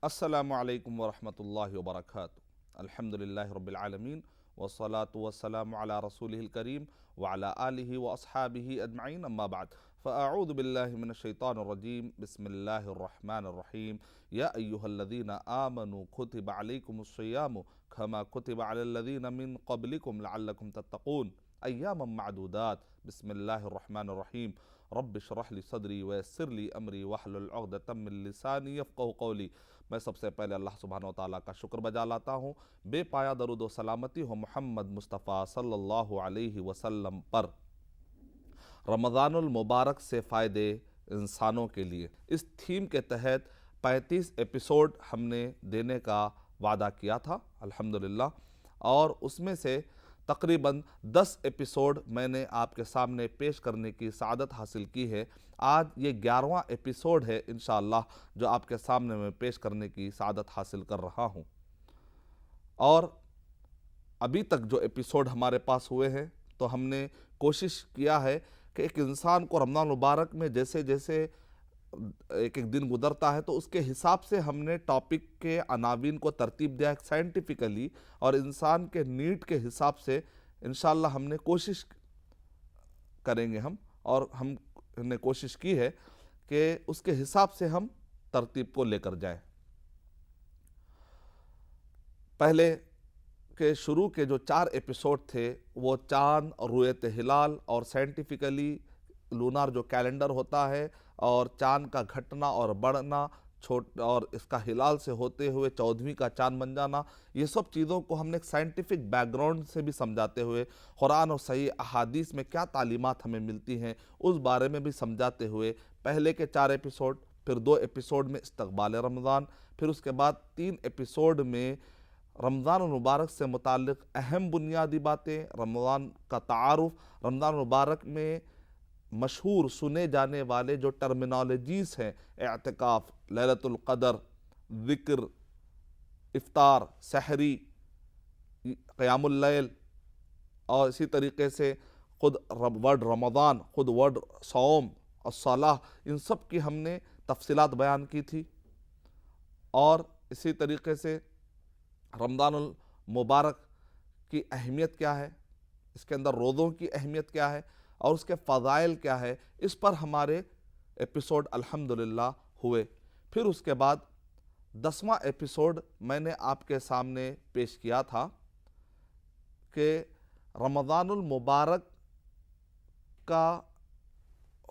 السلام علیکم ورحمۃ اللہ وبرکاتہ۔ الحمدللہ رب العالمین والصلاة والسلام علی رسولہ الکریم وعلی آلہ واصحابہ اجمعین، اما بعد فاعوذ باللہ من الشیطان الرجیم، بسم اللہ الرحمن الرحیم۔ یا ایہا الذین آمنوا کتب علیکم الصیام کما کتب علی الذین من قبلکم لعلکم تتقون ایاما معدودات۔ بسم اللہ الرحمن الرحیم۔ رب اشرح لی صدری ویسر لی امری واحلل عقدۃ من لسانی یفقہوا قولی۔ میں سب سے پہلے اللہ سبحانہ وتعالیٰ کا شکر بجا لاتا ہوں، بے پایا درود و سلامتی ہو محمد مصطفیٰ صلی اللہ علیہ وسلم پر۔ رمضان المبارک سے فائدے انسانوں کے لیے، اس تھیم کے تحت 35 ایپیسوڈ ہم نے دینے کا وعدہ کیا تھا الحمدللہ، اور اس میں سے تقریباً 10 ایپیسوڈ میں نے آپ کے سامنے پیش کرنے کی سعادت حاصل کی ہے۔ آج یہ 11واں ایپیسوڈ ہے انشاءاللہ جو آپ کے سامنے میں پیش کرنے کی سعادت حاصل کر رہا ہوں۔ اور ابھی تک جو ایپیسوڈ ہمارے پاس ہوئے ہیں تو ہم نے کوشش کیا ہے کہ ایک انسان کو رمضان مبارک میں جیسے جیسے ایک ایک دن گزرتا ہے تو اس کے حساب سے ہم نے ٹاپک کے عناوین کو ترتیب دیا ہے سائنٹیفیکلی، اور انسان کے نیڈ کے حساب سے انشاءاللہ ہم نے کوشش کریں گے اور ہم نے کوشش کی ہے کہ اس کے حساب سے ہم ترتیب کو لے کر جائیں۔ پہلے کے شروع کے جو 4 ایپیسوڈ تھے وہ چاند اور رویت ہلال اور سائنٹیفیکلی لونار جو کیلنڈر ہوتا ہے اور چاند کا گھٹنا اور بڑھنا اور اس کا ہلال سے ہوتے ہوئے 14ویں کا چاند بن جانا، یہ سب چیزوں کو ہم نے ایک سائنٹیفک بیک گراؤنڈ سے بھی سمجھاتے ہوئے، قرآن اور صحیح احادیث میں کیا تعلیمات ہمیں ملتی ہیں اس بارے میں بھی سمجھاتے ہوئے پہلے کے 4 ایپیسوڈ، پھر 2 ایپیسوڈ میں استقبال رمضان، پھر اس کے بعد 3 ایپیسوڈ میں رمضان المبارک سے متعلق اہم بنیادی باتیں، رمضان کا تعارف، رمضان المبارک میں مشہور سنے جانے والے جو ٹرمینالوجیز ہیں، اعتکاف، لیلۃ القدر، ذکر، افطار، سحری، قیام اللیل، اور اسی طریقے سے خود ورڈ رمضان، خود ورڈ صوم، الصلاۃ، ان سب کی ہم نے تفصیلات بیان کی تھی۔ اور اسی طریقے سے رمضان المبارک کی اہمیت کیا ہے، اس کے اندر روزوں کی اہمیت کیا ہے اور اس کے فضائل کیا ہے، اس پر ہمارے ایپیسوڈ الحمدللہ ہوئے۔ پھر اس کے بعد 10واں ایپیسوڈ میں نے آپ کے سامنے پیش کیا تھا کہ رمضان المبارک کا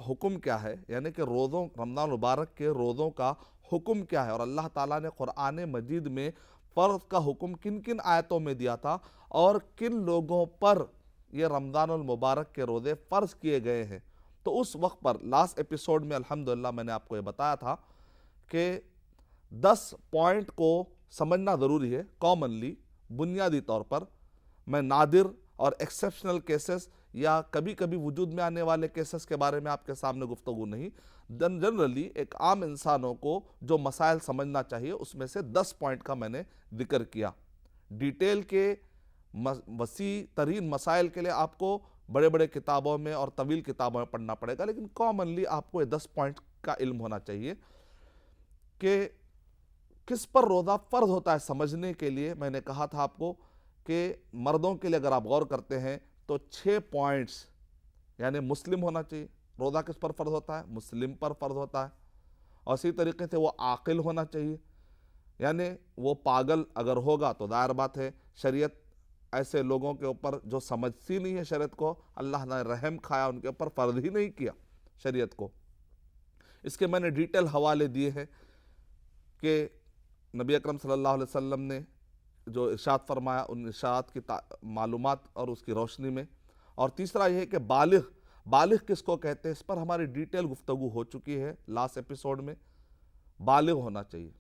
حکم کیا ہے، یعنی کہ رمضان المبارک کے روزوں کا حکم کیا ہے، اور اللہ تعالیٰ نے قرآن مجید میں فرض کا حکم کن کن آیتوں میں دیا تھا اور کن لوگوں پر یہ رمضان المبارک کے روزے فرض کیے گئے ہیں۔ تو اس وقت پر لاسٹ ایپیسوڈ میں الحمدللہ میں نے آپ کو یہ بتایا تھا کہ 10 پوائنٹ کو سمجھنا ضروری ہے کامنلی، بنیادی طور پر۔ میں نادر اور ایکسیپشنل کیسز یا کبھی کبھی وجود میں آنے والے کیسز کے بارے میں آپ کے سامنے گفتگو نہیں، جنرلی ایک عام انسانوں کو جو مسائل سمجھنا چاہیے اس میں سے 10 پوائنٹ کا میں نے ذکر کیا۔ ڈیٹیل کے وسیع ترین مسائل کے لیے آپ کو بڑے بڑے کتابوں میں اور طویل کتابوں میں پڑھنا پڑے گا، لیکن کامنلی آپ کو یہ 10 پوائنٹ کا علم ہونا چاہیے کہ کس پر روزہ فرض ہوتا ہے۔ سمجھنے کے لیے میں نے کہا تھا آپ کو کہ مردوں کے لیے اگر آپ غور کرتے ہیں تو 6 پوائنٹس، یعنی مسلم ہونا چاہیے۔ روزہ کس پر فرض ہوتا ہے؟ مسلم پر فرض ہوتا ہے۔ اور اسی طریقے سے وہ عاقل ہونا چاہیے، یعنی وہ پاگل اگر ہوگا تو ظاہر بات ہے شریعت ایسے لوگوں کے اوپر جو سمجھتی نہیں ہے شریعت کو، اللہ نے رحم کھایا ان کے اوپر فرض ہی نہیں کیا شریعت کو۔ اس کے میں نے ڈیٹیل حوالے دیے ہیں کہ نبی اکرم صلی اللہ علیہ وسلم نے جو ارشاد فرمایا ان ارشاد کی معلومات اور اس کی روشنی میں۔ اور تیسرا یہ ہے کہ بالغ کس کو کہتے ہیں، اس پر ہماری ڈیٹیل گفتگو ہو چکی ہے لاسٹ ایپیسوڈ میں۔ بالغ ہونا چاہیے،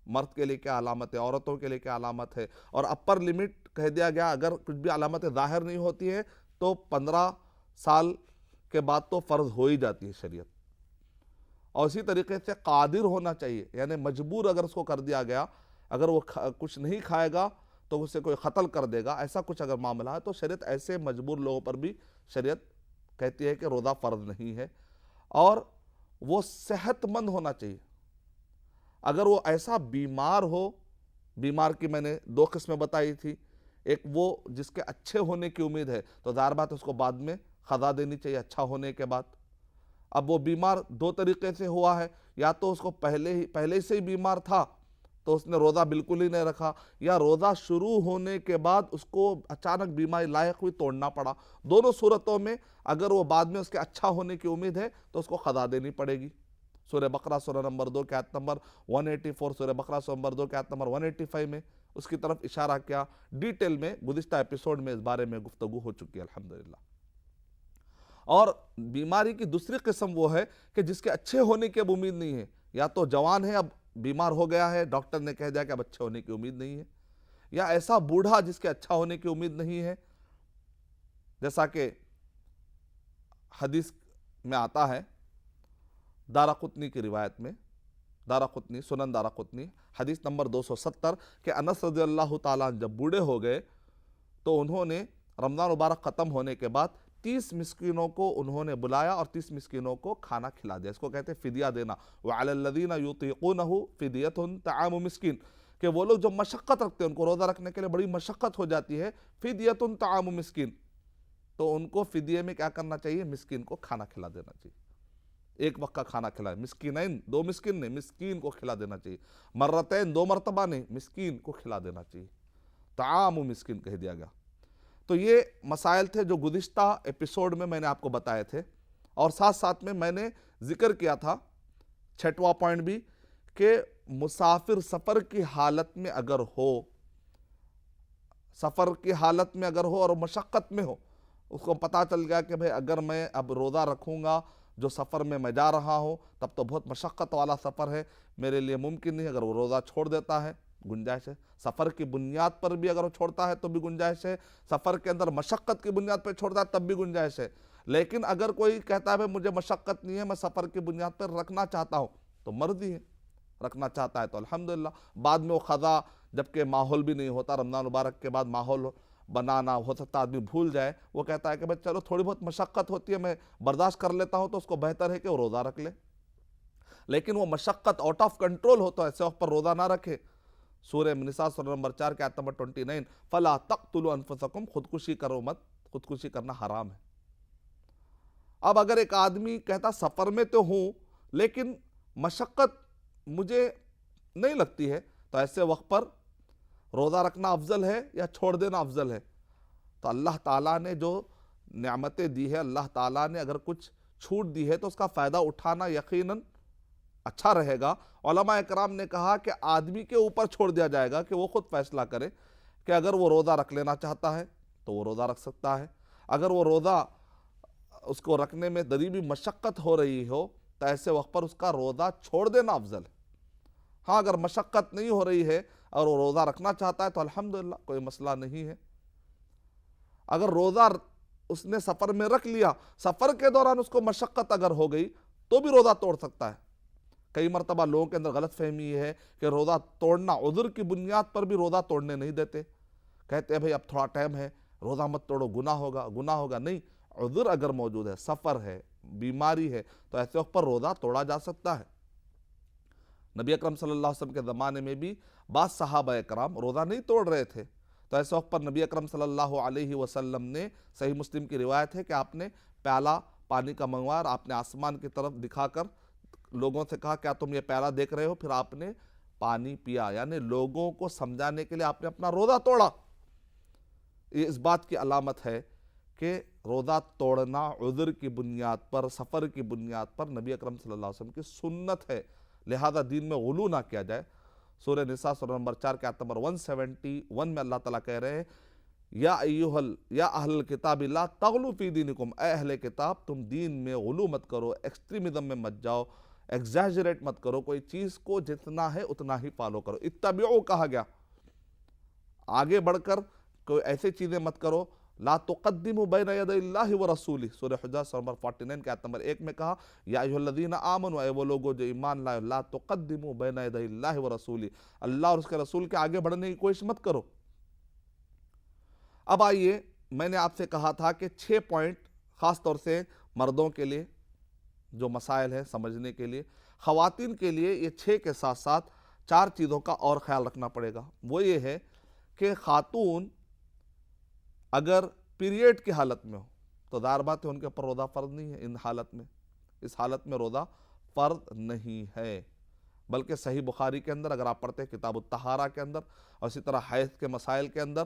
مرد کے لیے کیا علامت ہے، عورتوں کے لیے کیا علامت ہے، اور اپر لمٹ کہہ دیا گیا اگر کچھ بھی علامتیں ظاہر نہیں ہوتی ہیں تو 15 سال کے بعد تو فرض ہو ہی جاتی ہے شریعت۔ اور اسی طریقے سے قادر ہونا چاہیے، یعنی مجبور اگر اس کو کر دیا گیا، اگر وہ کچھ نہیں کھائے گا تو اسے کوئی قتل کر دے گا، ایسا کچھ اگر معاملہ ہے تو شریعت ایسے مجبور لوگوں پر بھی شریعت کہتی ہے کہ روزہ فرض نہیں ہے۔ اور وہ صحت مند ہونا چاہیے۔ اگر وہ ایسا بیمار ہو، بیمار کی میں نے دو قسمیں بتائی تھی، ایک وہ جس کے اچھے ہونے کی امید ہے تو ظاہر بات اس کو بعد میں قضا دینی چاہیے اچھا ہونے کے بعد۔ اب وہ بیمار دو طریقے سے ہوا ہے، یا تو اس کو پہلے سے ہی بیمار تھا تو اس نے روزہ بالکل ہی نہیں رکھا، یا روزہ شروع ہونے کے بعد اس کو اچانک بیماری لاحق ہوئی توڑنا پڑا۔ دونوں صورتوں میں اگر وہ بعد میں اس کے اچھا ہونے کی امید ہے تو اس کو قضا دینی پڑے گی۔ سورہ بقرہ سورہ نمبر 2 کے آیت نمبر 184، سورہ بقرہ سورہ نمبر 2 کے آیت نمبر 185 میں اس کی طرف اشارہ کیا، ڈیٹیل میں گزشتہ ایپیسوڈ میں اس بارے میں گفتگو ہو چکی ہے الحمدللہ۔ اور بیماری کی دوسری قسم وہ ہے کہ جس کے اچھے ہونے کی اب امید نہیں ہے، یا تو جوان ہے اب بیمار ہو گیا ہے، ڈاکٹر نے کہہ دیا کہ اب اچھے ہونے کی امید نہیں ہے، یا ایسا بوڑھا جس کے اچھا ہونے کی امید نہیں ہے، جیسا کہ حدیث میں آتا ہے دارقطنی کی روایت میں، دارقطنی سنن دارقطنی حدیث نمبر 270 کہ انس رضی اللہ تعالیٰ جب بوڑھے ہو گئے تو انہوں نے رمضان مبارک ختم ہونے کے بعد 30 مسکینوں کو انہوں نے بلایا اور 30 مسکینوں کو کھانا کھلا دیا۔ اس کو کہتے ہیں فدیہ دینا، وَعَلَى الَّذِينَ يُطِيقُونَهُ فِدْيَةٌ طَعَامُ مسکین، کہ وہ لوگ جو مشقت رکھتے ہیں، ان کو روزہ رکھنے کے لیے بڑی مشقت ہو جاتی ہے، فِدْيَةٌ طَعَامُ مسکین، تو ان کو فدیے میں کیا کرنا چاہیے؟ مسکین کو کھانا کھلا دینا چاہیے، ایک وقت کا کھانا کھلائے، مسکینین دو مسکین نہیں، مسکین کو کھلا دینا چاہیے، مرتین دو مرتبہ نہیں، مسکین کو کھلا دینا چاہیے، طعام مسکین کہہ دیا گیا۔ تو یہ مسائل تھے جو گزشتہ ایپیسوڈ میں نے آپ کو بتائے تھے، اور ساتھ ساتھ میں نے ذکر کیا تھا 6واں پوائنٹ بھی کہ مسافر سفر کی حالت میں اگر ہو، سفر کی حالت میں اگر ہو اور مشقت میں ہو، اس کو پتہ چل گیا کہ بھئی اگر میں اب روزہ رکھوں گا، جو سفر میں جا رہا ہوں تب تو بہت مشقت والا سفر ہے، میرے لیے ممکن نہیں، اگر وہ روزہ چھوڑ دیتا ہے گنجائش ہے، سفر کی بنیاد پر بھی اگر وہ چھوڑتا ہے تو بھی گنجائش ہے، سفر کے اندر مشقت کی بنیاد پر چھوڑتا ہے تب بھی گنجائش ہے، لیکن اگر کوئی کہتا ہے مجھے مشقت نہیں ہے، میں سفر کی بنیاد پر رکھنا چاہتا ہوں تو مرضی ہے، رکھنا چاہتا ہے تو الحمدللہ، بعد میں وہ قضا جبکہ ماحول بھی نہیں ہوتا، رمضان مبارک کے بعد ماحول بنانا ہو سکتا آدمی بھول جائے، وہ کہتا ہے کہ بھئی چلو تھوڑی بہت مشقت ہوتی ہے میں برداشت کر لیتا ہوں، تو اس کو بہتر ہے کہ وہ روزہ رکھ لے، لیکن وہ مشقت آؤٹ آف کنٹرول ہو تو ایسے وقت پر روزہ نہ رکھے۔ سورہ نساء سورہ نمبر 4 کے آیت نمبر 29 فَلَا تَقْتُلُوا أَنفُسَكُمْ، خودکشی کرو مت، خودکشی کرنا حرام ہے۔ اب اگر ایک آدمی کہتا سفر میں تو ہوں لیکن مشقت مجھے نہیں لگتی ہے، تو ایسے وقت پر روزہ رکھنا افضل ہے یا چھوڑ دینا افضل ہے؟ تو اللہ تعالیٰ نے جو نعمتیں دی ہے، اللہ تعالیٰ نے اگر کچھ چھوٹ دی ہے تو اس کا فائدہ اٹھانا یقیناً اچھا رہے گا۔ علماء اکرام نے کہا کہ آدمی کے اوپر چھوڑ دیا جائے گا کہ وہ خود فیصلہ کرے کہ اگر وہ روزہ رکھ لینا چاہتا ہے تو وہ روزہ رکھ سکتا ہے، اگر وہ روزہ اس کو رکھنے میں قریبی مشقت ہو رہی ہو تو ایسے وقت پر اس کا روزہ چھوڑ دینا افضل ہے۔ ہاں اگر مشقت نہیں ہو رہی ہے اور وہ روزہ رکھنا چاہتا ہے تو الحمدللہ کوئی مسئلہ نہیں ہے۔ اگر روزہ اس نے سفر میں رکھ لیا، سفر کے دوران اس کو مشقت اگر ہو گئی تو بھی روزہ توڑ سکتا ہے۔ کئی مرتبہ لوگوں کے اندر غلط فہمی یہ ہے کہ روزہ توڑنا عذر کی بنیاد پر بھی روزہ توڑنے نہیں دیتے، کہتے ہیں بھئی اب تھوڑا ٹائم ہے روزہ مت توڑو، گناہ ہوگا، نہیں، عذر اگر موجود ہے، سفر ہے، بیماری ہے، تو ایسے وقت پر روزہ توڑا جا سکتا ہے۔ نبی اکرم صلی اللہ علیہ وسلم کے زمانے میں بھی بعض صحابہ اکرام روزہ نہیں توڑ رہے تھے، تو ایسے وقت پر نبی اکرم صلی اللہ علیہ وسلم نے، صحیح مسلم کی روایت ہے کہ آپ نے پیالہ پانی کا منگوایا اور آپ نے آسمان کی طرف دکھا کر لوگوں سے کہا کیا تم یہ پیالہ دیکھ رہے ہو، پھر آپ نے پانی پیا، یعنی لوگوں کو سمجھانے کے لیے آپ نے اپنا روزہ توڑا۔ یہ اس بات کی علامت ہے کہ روزہ توڑنا عذر کی بنیاد پر، سفر کی بنیاد پر نبی اکرم صلی اللہ علیہ وسلم کی سنت ہے، لہذا دین میں غلو نہ کیا جائے۔ سورہ نساء سورہ نمبر 4 کے آیت نمبر 171 میں اللہ تعالیٰ کہہ رہے ہیں یا اہل الکتاب لا تغلوا فی دینکم، اے اہل کتاب تم دین میں غلو مت کرو، ایکسٹریمزم میں مت جاؤ، ایگزیجریٹ مت کرو، کوئی چیز کو جتنا ہے اتنا ہی فالو کرو، اتبعو کہا گیا، آگے بڑھ کر کوئی ایسی چیزیں مت کرو، لا تقدموا بین ید اللہ ورسولہ، سورہ حجرات سورہ نمبر 49 کے آیت نمبر 1 میں کہا یا ایھا الذین آمنوا، اے وہ لوگوں جو ایمان لائے، لا تقدموا بین ید اللہ ورسولہ، اللہ اور اس کے رسول کے آگے بڑھنے کی کوشش مت کرو۔ اب آئیے، میں نے آپ سے کہا تھا کہ 6 پوائنٹ خاص طور سے مردوں کے لیے جو مسائل ہیں سمجھنے کے لیے، خواتین کے لیے یہ 6 کے ساتھ ساتھ 4 چیزوں کا اور خیال رکھنا پڑے گا. وہ یہ ہے کہ خاتون اگر پیریڈ کی حالت میں ہو تو ظاہر بات ہے ان کے اوپر روزہ فرض نہیں ہے. اس حالت میں روزہ فرض نہیں ہے، بلکہ صحیح بخاری کے اندر اگر آپ پڑھتے ہیں کتاب الطہارہ کے اندر اور اسی طرح حیض کے مسائل کے اندر،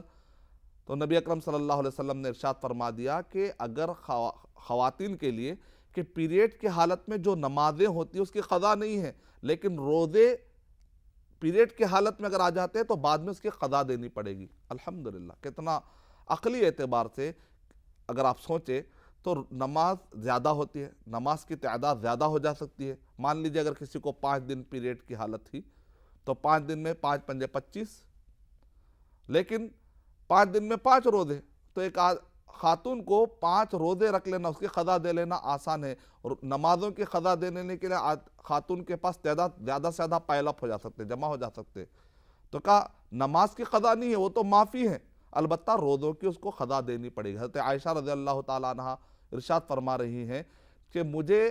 تو نبی اکرم صلی اللہ علیہ وسلم نے ارشاد فرما دیا کہ اگر خواتین کے لیے کہ پیریڈ کی حالت میں جو نمازیں ہوتی ہیں اس کی قضا نہیں ہے، لیکن روزے پیریڈ کی حالت میں اگر آ جاتے ہیں تو بعد میں اس کی قضا دینی پڑے گی. الحمدللہ کتنا عقلی اعتبار سے اگر آپ سوچیں تو نماز زیادہ ہوتی ہے، نماز کی تعداد زیادہ ہو جا سکتی ہے. مان لیجئے اگر کسی کو 5 دن پیریڈ کی حالت تھی تو 5 دن میں 5 پنجے 25، لیکن 5 دن میں 5 روزے، تو ایک خاتون کو 5 روزے رکھ لینا، اس کی قضا دے لینا آسان ہے. اور نمازوں کی قضا دے لینے کے لیے خاتون کے پاس تعداد زیادہ سے زیادہ پائل اپ ہو جا سکتے، جمع ہو جا سکتے. تو کہا نماز کی قضا نہیں ہے، وہ تو معافی ہے، البتہ روزوں کی اس کو قضا دینی پڑے گی. حضرت عائشہ رضی اللہ تعالیٰ عنہ ارشاد فرما رہی ہیں کہ مجھے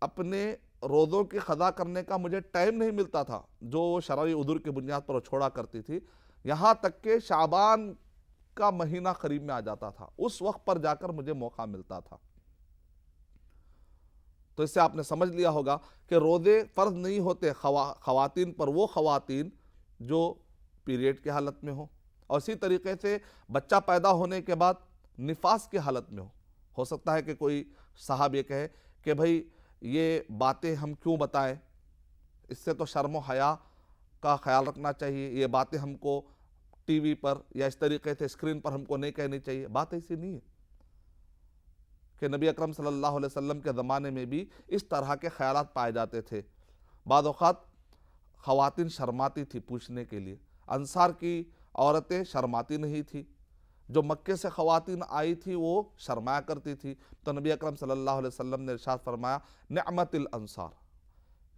اپنے روزوں کی قضا کرنے کا مجھے ٹائم نہیں ملتا تھا، جو شرعی عذر کی بنیاد پر وہ چھوڑا کرتی تھی، یہاں تک کہ شعبان کا مہینہ قریب میں آ جاتا تھا، اس وقت پر جا کر مجھے موقع ملتا تھا. تو اس سے آپ نے سمجھ لیا ہوگا کہ روزے فرض نہیں ہوتے خواتین پر، وہ خواتین جو پیریڈ کی حالت میں ہو، اور اسی طریقے سے بچہ پیدا ہونے کے بعد نفاس کی حالت میں ہو سکتا ہے کہ کوئی صاحب یہ کہے کہ بھئی یہ باتیں ہم کیوں بتائیں، اس سے تو شرم و حیا کا خیال رکھنا چاہیے، یہ باتیں ہم کو ٹی وی پر یا اس طریقے سے اسکرین پر ہم کو نہیں کہنی چاہیے. بات ایسی نہیں ہے کہ نبی اکرم صلی اللہ علیہ وسلم کے زمانے میں بھی اس طرح کے خیالات پائے جاتے تھے. بعض اوقات خواتین شرماتی تھی پوچھنے کے لیے، انصار کی عورتیں شرماتی نہیں تھی، جو مکے سے خواتین آئی تھی وہ شرمایا کرتی تھی. تو نبی اکرم صلی اللہ علیہ وسلم نے ارشاد فرمایا نعمت الانصار،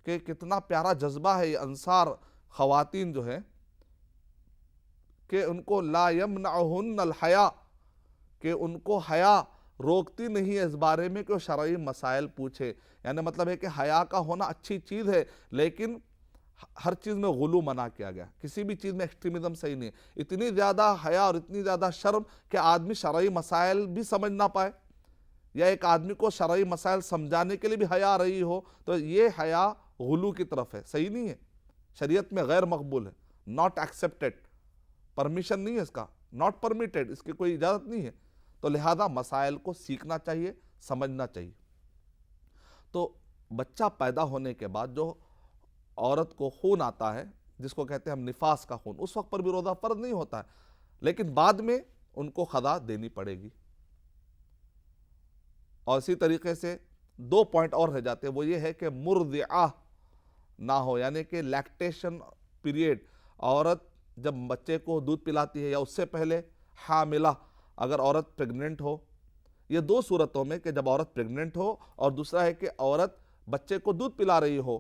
کہ کتنا پیارا جذبہ ہے یہ انصار خواتین جو ہیں، کہ ان کو لا یمنعہن الحیا، کہ ان کو حیا روکتی نہیں ہے اس بارے میں کہ وہ شرعی مسائل پوچھے. یعنی مطلب ہے کہ حیا کا ہونا اچھی چیز ہے، لیکن ہر چیز میں غلو منع کیا گیا، کسی بھی چیز میں ایکسٹریمزم صحیح نہیں ہے. اتنی زیادہ حیا اور اتنی زیادہ شرم کہ آدمی شرعی مسائل بھی سمجھ نہ پائے، یا ایک آدمی کو شرعی مسائل سمجھانے کے لیے بھی حیا رہی ہو، تو یہ حیا غلو کی طرف ہے، صحیح نہیں ہے، شریعت میں غیر مقبول ہے، ناٹ ایکسیپٹڈ، پرمیشن نہیں ہے اس کا، ناٹ پرمیٹڈ، اس کی کوئی اجازت نہیں ہے. تو لہذا مسائل کو سیکھنا چاہیے، سمجھنا چاہیے. تو بچہ پیدا ہونے کے بعد جو عورت کو خون آتا ہے، جس کو کہتے ہیں ہم نفاس کا خون، اس وقت پر بھی روزہ فرض نہیں ہوتا ہے، لیکن بعد میں ان کو قضا دینی پڑے گی. اور اسی طریقے سے 2 پوائنٹ اور رہ جاتے ہیں، وہ یہ ہے کہ مرضعہ نہ ہو، یعنی کہ لیکٹیشن پیریڈ، عورت جب بچے کو دودھ پلاتی ہے یا اس سے پہلے حاملہ اگر عورت پریگننٹ ہو، یہ 2 صورتوں میں کہ جب عورت پریگننٹ ہو اور دوسرا ہے کہ عورت بچے کو دودھ پلا رہی ہو،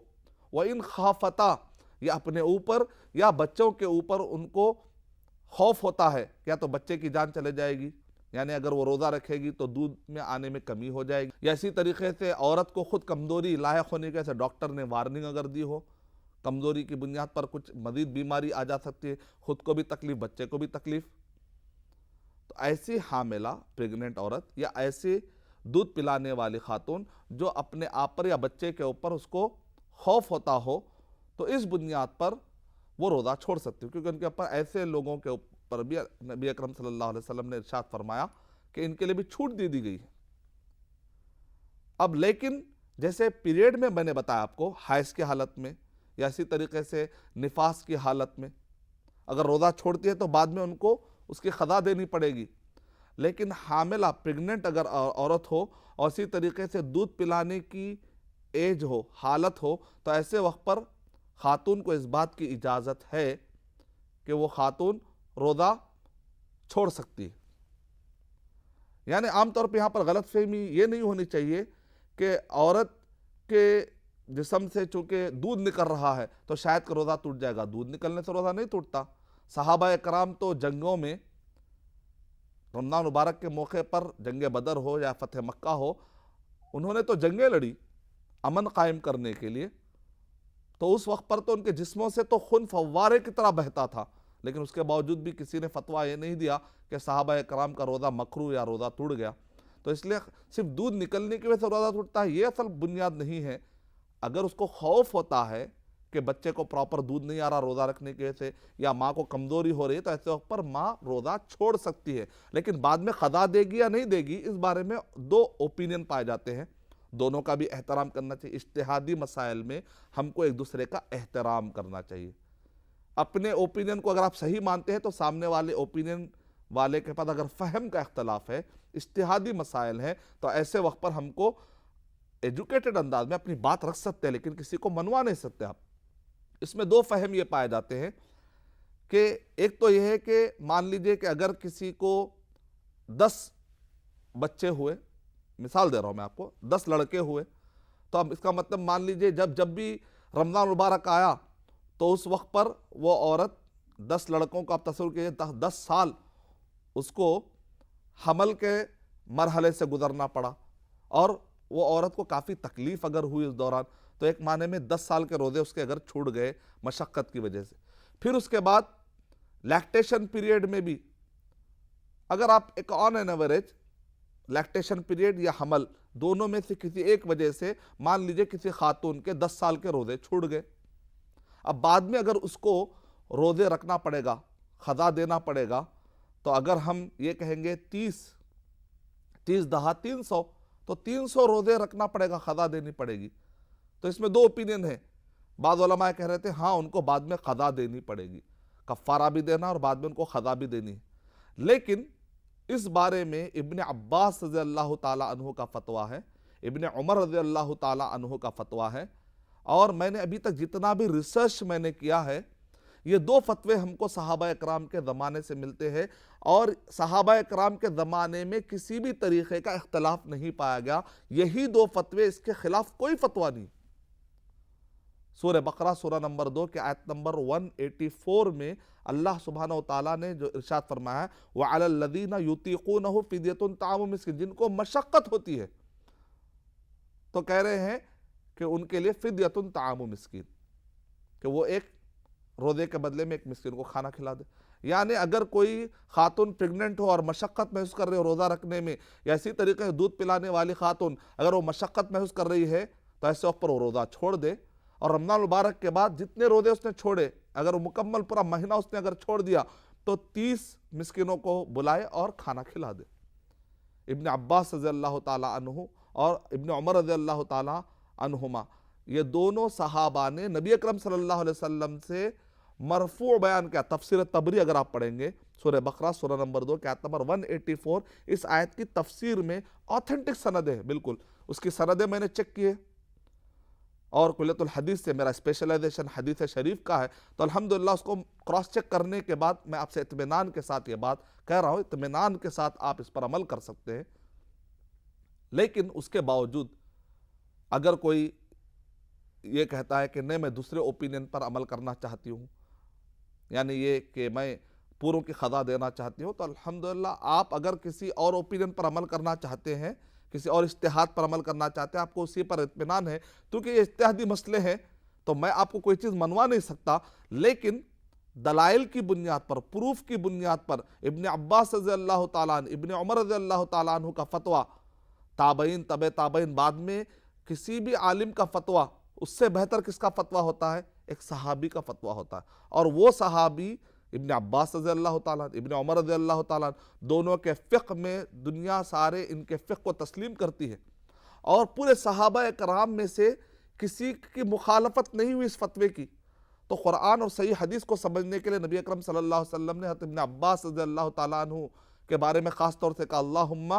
وَإِنْ خَافَتَا، یا اپنے اوپر یا بچوں کے اوپر ان کو خوف ہوتا ہے کیا تو بچے کی جان چلے جائے گی، یعنی اگر وہ روزہ رکھے گی تو دودھ میں آنے میں کمی ہو جائے گی، یا اسی طریقے سے عورت کو خود کمزوری لاحق ہونے کے سے ڈاکٹر نے وارننگ اگر دی ہو، کمزوری کی بنیاد پر کچھ مزید بیماری آ جا سکتی ہے، خود کو بھی تکلیف بچے کو بھی تکلیف، تو ایسی حاملہ پریگننٹ عورت یا ایسی دودھ پلانے والی خاتون جو اپنے آپ پر یا بچے کے اوپر اس کو خوف ہوتا ہو، تو اس بنیاد پر وہ روزہ چھوڑ سکتی ہے، کیونکہ ان کے اوپر ایسے لوگوں کے اوپر بھی نبی اکرم صلی اللہ علیہ وسلم نے ارشاد فرمایا کہ ان کے لیے بھی چھوٹ دی گئی ہے. اب لیکن جیسے پیریڈ میں میں نے بتایا آپ کو، حیض کی حالت میں یا اسی طریقے سے نفاس کی حالت میں اگر روزہ چھوڑتی ہے تو بعد میں ان کو اس کی قضا دینی پڑے گی، لیکن حاملہ پریگننٹ اگر عورت ہو اور اسی طریقے سے دودھ پلانے کی ایج ہو، حالت ہو، تو ایسے وقت پر خاتون کو اس بات کی اجازت ہے کہ وہ خاتون روزہ چھوڑ سکتی ہے. یعنی عام طور پہ یہاں پر غلط فہمی یہ نہیں ہونی چاہیے کہ عورت کے جسم سے چونکہ دودھ نکل رہا ہے تو شاید کہ روزہ ٹوٹ جائے گا. دودھ نکلنے سے روزہ نہیں ٹوٹتا. صحابہ کرام تو جنگوں میں رمضان مبارک کے موقع پر، جنگ بدر ہو یا فتح مکہ ہو، انہوں نے تو جنگیں لڑی، امن قائم کرنے کے لیے، تو اس وقت پر تو ان کے جسموں سے تو خون فوارے کی طرح بہتا تھا، لیکن اس کے باوجود بھی کسی نے فتویٰ یہ نہیں دیا کہ صحابہ کرام کا روزہ مکروہ یا روزہ ٹوٹ گیا۔ تو اس لیے صرف دودھ نکلنے کی وجہ سے روزہ ٹوٹتا ہے، یہ اصل بنیاد نہیں ہے۔ اگر اس کو خوف ہوتا ہے کہ بچے کو پراپر دودھ نہیں آ رہا روزہ رکھنے کی وجہ سے، یا ماں کو کمزوری ہو رہی ہے، تو ایسے وقت پر ماں روزہ چھوڑ سکتی ہے، لیکن بعد میں قضا دے گی یا نہیں دے گی، اس بارے میں دو اوپینین پائے جاتے ہیں۔ دونوں کا بھی احترام کرنا چاہیے۔ اجتہادی مسائل میں ہم کو ایک دوسرے کا احترام کرنا چاہیے۔ اپنے اوپینین کو اگر آپ صحیح مانتے ہیں تو سامنے والے اوپینین والے کے پاس اگر فہم کا اختلاف ہے، اجتہادی مسائل ہیں، تو ایسے وقت پر ہم کو ایجوکیٹڈ انداز میں اپنی بات رکھ سکتے ہیں، لیکن کسی کو منوا نہیں سکتے آپ۔ اس میں دو فہم یہ پائے جاتے ہیں کہ ایک تو یہ ہے کہ مان لیجئے کہ اگر کسی کو 10 بچے ہوئے، مثال دے رہا ہوں میں آپ کو، 10 لڑکے ہوئے، تو اب اس کا مطلب مان لیجئے جب بھی رمضان مبارک آیا تو اس وقت پر وہ عورت 10 لڑکوں کو آپ تصور کیجئے 10 سال اس کو حمل کے مرحلے سے گزرنا پڑا، اور وہ عورت کو کافی تکلیف اگر ہوئی اس دوران، تو ایک معنی میں 10 سال کے روزے اس کے اگر چھوٹ گئے مشقت کی وجہ سے۔ پھر اس کے بعد لیکٹیشن پیریڈ میں بھی اگر آپ ایک آن این ایوریج لیکٹیشن پیریڈ یا حمل دونوں میں سے کسی ایک وجہ سے مان لیجئے کسی خاتون کے 10 سال کے روزے چھوٹ گئے، اب بعد میں اگر اس کو روزے رکھنا پڑے گا، قضا دینا پڑے گا، تو اگر ہم یہ کہیں گے 30 دہا 300، تو 300 روزے رکھنا پڑے گا، قضا دینی پڑے گی۔ تو اس میں دو اوپینین ہیں۔ بعض علماء کہہ رہے تھے ہاں ان کو بعد میں قضا دینی پڑے گی، کفارہ بھی دینا اور بعد میں ان کو قضا بھی دینی ہے، لیکن اس بارے میں ابن عباس رضی اللہ تعالیٰ عنہ کا فتویٰ ہے، ابن عمر رضی اللہ تعالیٰ عنہ کا فتویٰ ہے، اور میں نے ابھی تک جتنا بھی ریسرچ میں نے کیا ہے، یہ دو فتوے ہم کو صحابہ اکرام کے زمانے سے ملتے ہیں، اور صحابہ اکرام کے زمانے میں کسی بھی طریقے کا اختلاف نہیں پایا گیا، یہی دو فتوے، اس کے خلاف کوئی فتویٰ نہیں۔ سورہ بقرہ سورہ نمبر 2 کے آیت نمبر 184 میں اللہ سبحانہ وتعالیٰ نے جو ارشاد فرمایا ہے وَعَلَى الَّذِينَ يُطِيقُونَهُ فِدْيَةٌ طَعَامُ مِسْكِينٍ، جن کو مشقت ہوتی ہے، تو کہہ رہے ہیں کہ ان کے لیے فِدْيَةٌ طَعَامُ مِسْكِينٍ، کہ وہ ایک روزے کے بدلے میں ایک مسکین کو کھانا کھلا دے۔ یعنی اگر کوئی خاتون پریگننٹ ہو اور مشقت محسوس کر رہے ہو روزہ رکھنے میں، یا اسی طریقے سے دودھ پلانے والی خاتون اگر وہ مشقت محسوس کر رہی ہے، تو ایسے وقت پر وہ روزہ چھوڑ دے، اور رمضان مبارک کے بعد جتنے روزے اس نے چھوڑے، اگر وہ مکمل پورا مہینہ اس نے اگر چھوڑ دیا، تو 30 مسکینوں کو بلائے اور کھانا کھلا دے۔ ابن عباس رضی اللہ تعالیٰ عنہ اور ابن عمر رضی اللہ تعالیٰ عنہما، یہ دونوں صحابہ نے نبی اکرم صلی اللہ علیہ وسلم سے مرفوع بیان کیا۔ تفسیر طبری اگر آپ پڑھیں گے سورہ بقرہ سورہ نمبر 2 کے آیت نمبر 184، اس آیت کی تفسیر میں آتھنٹک سندیں ہیں، بالکل اس کی سندیں میں نے چیک کیے، اور کلیۃ الحدیث سے میرا اسپیشلائزیشن حدیث شریف کا ہے، تو الحمدللہ اس کو کراس چیک کرنے کے بعد میں آپ سے اطمینان کے ساتھ یہ بات کہہ رہا ہوں، اطمینان کے ساتھ آپ اس پر عمل کر سکتے ہیں۔ لیکن اس کے باوجود اگر کوئی یہ کہتا ہے کہ نہیں میں دوسرے اوپینین پر عمل کرنا چاہتی ہوں، یعنی یہ کہ میں پوروں کی قضا دینا چاہتی ہوں، تو الحمدللہ آپ اگر کسی اور اوپینین پر عمل کرنا چاہتے ہیں، کسی اور اجتہاد پر عمل کرنا چاہتے ہیں، آپ کو اسی پر اطمینان ہے، کیونکہ یہ اجتہادی مسئلے ہیں، تو میں آپ کو کوئی چیز منوا نہیں سکتا، لیکن دلائل کی بنیاد پر، پروف کی بنیاد پر ابن عباس رضی اللہ تعالیٰ عنہ، ابن عمر رضی اللہ تعالیٰ عنہ کا فتویٰ، تابعین، تبع تابعین، بعد میں کسی بھی عالم کا فتویٰ، اس سے بہتر کس کا فتویٰ ہوتا ہے؟ ایک صحابی کا فتویٰ ہوتا ہے، اور وہ صحابی ابن عباس رضی اللہ تعالیٰ عنہ، ابن عمر رضی اللہ تعالیٰ عنہ، دونوں کے فقہ میں دنیا سارے ان کے فقہ کو تسلیم کرتی ہے، اور پورے صحابہ کرام میں سے کسی کی مخالفت نہیں ہوئی اس فتوے کی۔ تو قرآن اور صحیح حدیث کو سمجھنے کے لیے نبی اکرم صلی اللہ علیہ وسلم نے حضرت ابن عباس رضی اللہ تعالیٰ عنہ کے بارے میں خاص طور سے کہا اللہم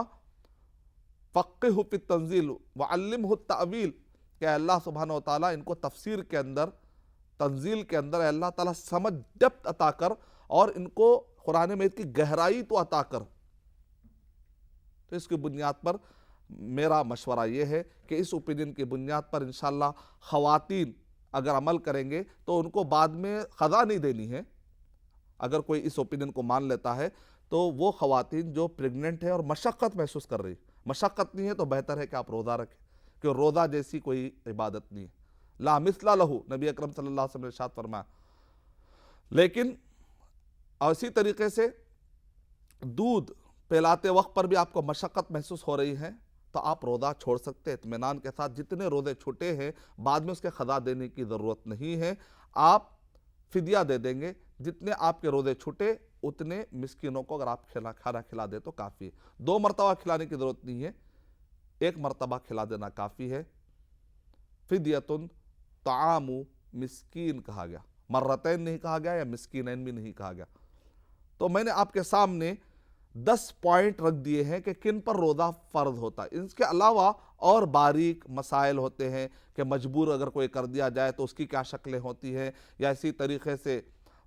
فقہہ فی التنزیل وعلمہ التأویل، کہ اللہ سبحانہ وتعالیٰ ان کو تفسیر کے اندر، تنزیل کے اندر، اللہ تعالیٰ سمجھ ڈیپتھ عطا کر، اور ان کو قرآن مجید کی گہرائی تو عطا کر۔ تو اس کی بنیاد پر میرا مشورہ یہ ہے کہ اس اوپینین کی بنیاد پر انشاءاللہ خواتین اگر عمل کریں گے تو ان کو بعد میں قضا نہیں دینی ہے۔ اگر کوئی اس اوپینین کو مان لیتا ہے تو وہ خواتین جو پریگننٹ ہے اور مشقت محسوس کر رہی، مشقت نہیں ہے تو بہتر ہے کہ آپ روزہ رکھیں، کہ روزہ جیسی کوئی عبادت نہیں ہے، لا مثل لہو، نبی اکرم صلی اللہ علیہ وسلم نے ارشاد فرمایا۔ لیکن اسی طریقے سے دودھ پلاتے وقت پر بھی آپ کو مشقت محسوس ہو رہی ہے تو آپ روزہ چھوڑ سکتے ہیں اطمینان کے ساتھ، جتنے روزے چھوٹے ہیں بعد میں اس کے قضا دینے کی ضرورت نہیں ہے، آپ فدیہ دے دیں گے، جتنے آپ کے روزے چھوٹے اتنے مسکینوں کو اگر آپ کھانا کھلا دے تو کافی ہے، 2 مرتبہ کھلانے کی ضرورت نہیں ہے، 1 مرتبہ کھلا دینا کافی ہے۔ فدیۃ طعام مسکین کہا گیا، مرتین نہیں کہا گیا یا مسکینین بھی نہیں کہا گیا۔ تو میں نے آپ کے سامنے 10 پوائنٹ رکھ دیے ہیں کہ کن پر روزہ فرض ہوتا ہے۔ اس کے علاوہ اور باریک مسائل ہوتے ہیں کہ مجبور اگر کوئی کر دیا جائے تو اس کی کیا شکلیں ہوتی ہیں، یا اسی طریقے سے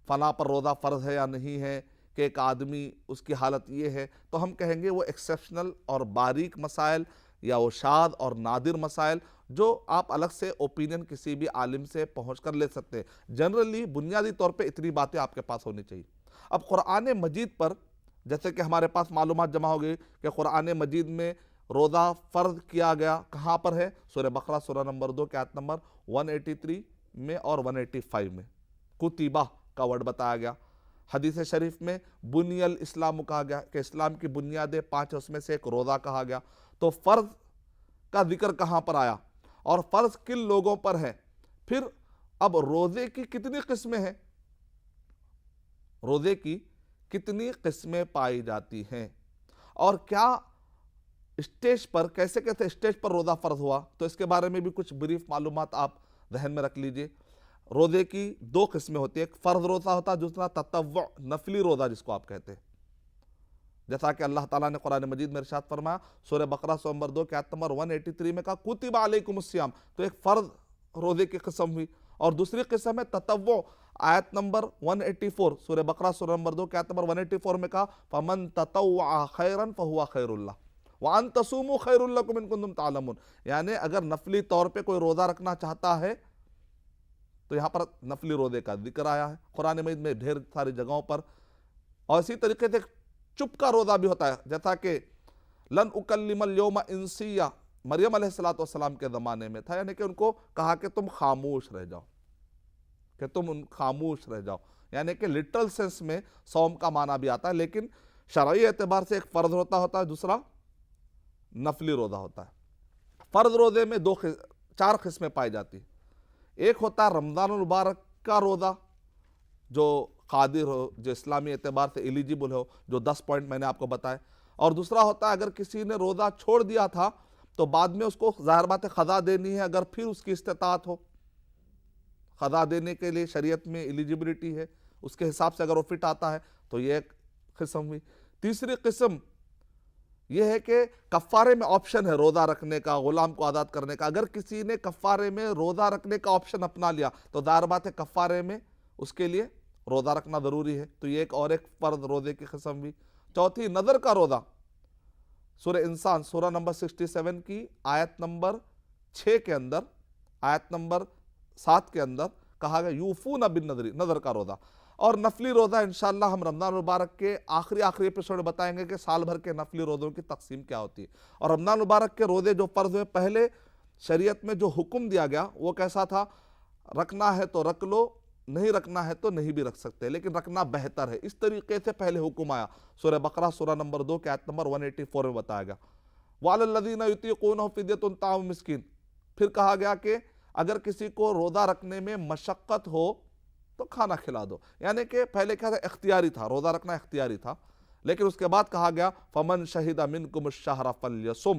فلاں پر روزہ فرض ہے یا نہیں ہے، کہ ایک آدمی اس کی حالت یہ ہے، تو ہم کہیں گے وہ ایکسیپشنل اور باریک مسائل یا وہ شاذ اور نادر مسائل جو آپ الگ سے اوپینین کسی بھی عالم سے پہنچ کر لے سکتے ہیں۔ جنرلی بنیادی طور پہ اتنی باتیں آپ کے پاس ہونی چاہیے۔ اب قرآن مجید پر جیسے کہ ہمارے پاس معلومات جمع ہو گئی کہ قرآن مجید میں روزہ فرض کیا گیا کہاں پر ہے، سورہ بقرہ سورہ نمبر 2 کے آیت نمبر 183 میں اور 185 میں کتبہ کا ورڈ بتایا گیا۔ حدیث شریف میں بنی الاسلام کہا گیا کہ اسلام کی بنیادیں 5 اس میں سے ایک روزہ کہا گیا۔ تو فرض کا ذکر کہاں پر آیا اور فرض کن لوگوں پر ہے، پھر اب روزے کی کتنی قسمیں ہیں، روزے کی کتنی قسمیں پائی جاتی ہیں، اور کیا اسٹیج پر کیسے اسٹیج پر روزہ فرض ہوا، تو اس کے بارے میں بھی کچھ بریف معلومات آپ ذہن میں رکھ لیجئے۔ روزے کی 2 قسمیں ہوتی ہیں، ایک فرض روزہ ہوتا ہے، دوسرا تطوع نفلی روزہ جس کو آپ کہتے ہیں، جیسا کہ اللہ تعالیٰ نے قرآن مجید میں ارشاد فرمایا سورہ بقرہ سورہ نمبر 2 کے آیت نمبر 183 میں کہا کتب علیکم الصیام، تو ایک فرض روزے کی قسم ہوئی، اور دوسری قسم ہے تطوع، آیت نمبر 184 سورہ بقرہ سورہ نمبر 2 کے آیت نمبر 184 میں کہا فمن تطوع خیرا فہو خیر اللہ وان تصوموا خیر لکم ان کنتم تعلمون، یعنی اگر نفلی طور پہ کوئی روزہ رکھنا چاہتا ہے تو یہاں پر نفلی روزے کا ذکر آیا ہے قرآن مجید میں ڈھیر ساری جگہوں پر۔ اور اسی طریقے سے چپ کا روزہ بھی ہوتا ہے، جیسا کہ لن اکلم اليوم انسیہ مریم علیہ السلام کے زمانے میں تھا، یعنی کہ ان کو کہا کہ تم خاموش رہ جاؤ، کہ تم خاموش رہ جاؤ، یعنی کہ لٹرل سینس میں صوم کا معنی بھی آتا ہے، لیکن شرعی اعتبار سے ایک فرض روزہ ہوتا ہے، دوسرا نفلی روزہ ہوتا ہے۔ فرض روزے میں 4 قسمیں پائی جاتی ہیں، ایک ہوتا ہے رمضان المبارک کا روزہ جو قادر ہو، جو اسلامی اعتبار سے ایلیجیبل ہو، جو 10 پوائنٹ میں نے آپ کو بتائے، اور دوسرا ہوتا ہے اگر کسی نے روزہ چھوڑ دیا تھا تو بعد میں اس کو ظاہر بات ہے قضا دینی ہے، اگر پھر اس کی استطاعت ہو، قضا دینے کے لیے شریعت میں ایلیجیبلٹی ہے، اس کے حساب سے اگر وہ فٹ آتا ہے تو یہ ایک قسم ہوئی۔ تیسری قسم یہ ہے کہ کفارے میں آپشن ہے روزہ رکھنے کا، غلام کو آزاد کرنے کا، اگر کسی نے کفارے میں روزہ رکھنے کا آپشن اپنا لیا تو ظاہر بات ہے کفارے میں اس کے لیے روزہ رکھنا ضروری ہے، تو یہ ایک فرض روزے کی قسم بھی۔ چوتھی نظر کا روزہ، سورہ انسان سورہ نمبر 67 کی آیت نمبر 6 کے اندر، آیت نمبر 7 کے اندر کہا گیا یوفون بالنذر، نظر کا روزہ۔ اور نفلی روزہ انشاءاللہ ہم رمضان المبارک کے آخری ایپیسوڈ میں بتائیں گے کہ سال بھر کے نفلی روزوں کی تقسیم کیا ہوتی ہے، اور رمضان المبارک کے روزے جو فرض ہوئے، پہلے شریعت میں جو حکم دیا گیا وہ کیسا تھا، رکھنا ہے تو رکھ لو، نہیں رکھنا ہے تو نہیں بھی رکھ سکتے، لیکن رکھنا بہتر ہے، اس طریقے سے پہلے حکم آیا۔ سورہ بقرہ سورہ نمبر 2 کے آیت نمبر 184 میں بتایا گیا وَعَلَى الَّذِينَ يُطِيقُونَهُ فِدْيَةٌ طَعَامُ مِسْكِينٍ، پھر کہا گیا کہ اگر کسی کو روزہ رکھنے میں مشقت ہو تو کھانا کھلا دو، یعنی کہ پہلے کیا تھا، اختیاری تھا، روزہ رکھنا اختیاری تھا، لیکن اس کے بعد کہا گیا فَمَنْ شَهِدَ مِنْكُمُ الشَّهْرَ فَلْيَصُمْ،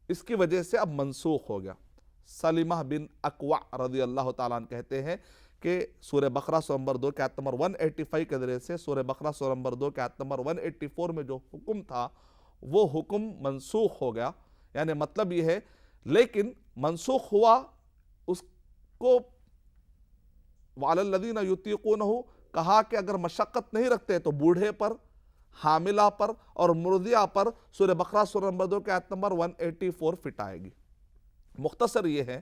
اس کی وجہ سے اب منسوخ ہو گیا۔ سلمہ بن اکوع رضی اللہ تعالیٰ عنہ کہتے ہیں کہ سورہ بقرہ سورہ نمبر 2 کے آیت نمبر 185 کے ذریعے سے سورہ بقرہ سورہ نمبر 2 کے آیت نمبر 184 میں جو حکم تھا وہ حکم منسوخ ہو گیا، یعنی مطلب یہ ہے، لیکن منسوخ ہوا اس کو وَعَلَى الَّذِينَ يُطِيقُونَهُ کہا کہ اگر مشقت نہیں رکھتے تو بوڑھے پر، حاملہ پر اور مرضعہ پر سورہ بقرہ سورہ نمبر 2 کے آیت نمبر 184 فٹ آئے گی۔ مختصر یہ ہے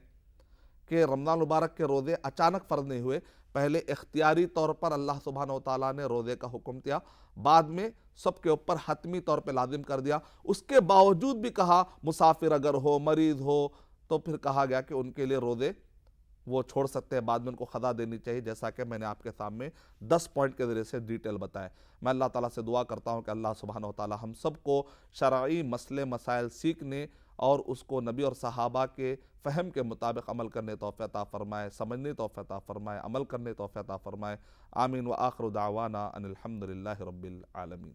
کہ رمضان مبارک کے روزے اچانک فرض نہیں ہوئے، پہلے اختیاری طور پر اللہ سبحانہ وتعالیٰ نے روزے کا حکم دیا، بعد میں سب کے اوپر حتمی طور پہ لازم کر دیا، اس کے باوجود بھی کہا مسافر اگر ہو، مریض ہو، تو پھر کہا گیا کہ ان کے لیے روزے وہ چھوڑ سکتے ہیں، بعد میں ان کو قضا دینی چاہیے، جیسا کہ میں نے آپ کے سامنے 10 پوائنٹ کے ذریعے سے ڈیٹیل بتایا۔ میں اللہ تعالیٰ سے دعا کرتا ہوں کہ اللہ سبحانہ و تعالیٰ ہم سب کو شرعی مسئلے مسائل سیکھنے اور اس کو نبی اور صحابہ کے فہم کے مطابق عمل کرنے توفیق عطا فرمائے، سمجھنے توفیق عطا فرمائے، عمل کرنے توفیق عطا فرمائے۔ آمین۔ وآخر دعوانا ان الحمد للہ رب العالمین۔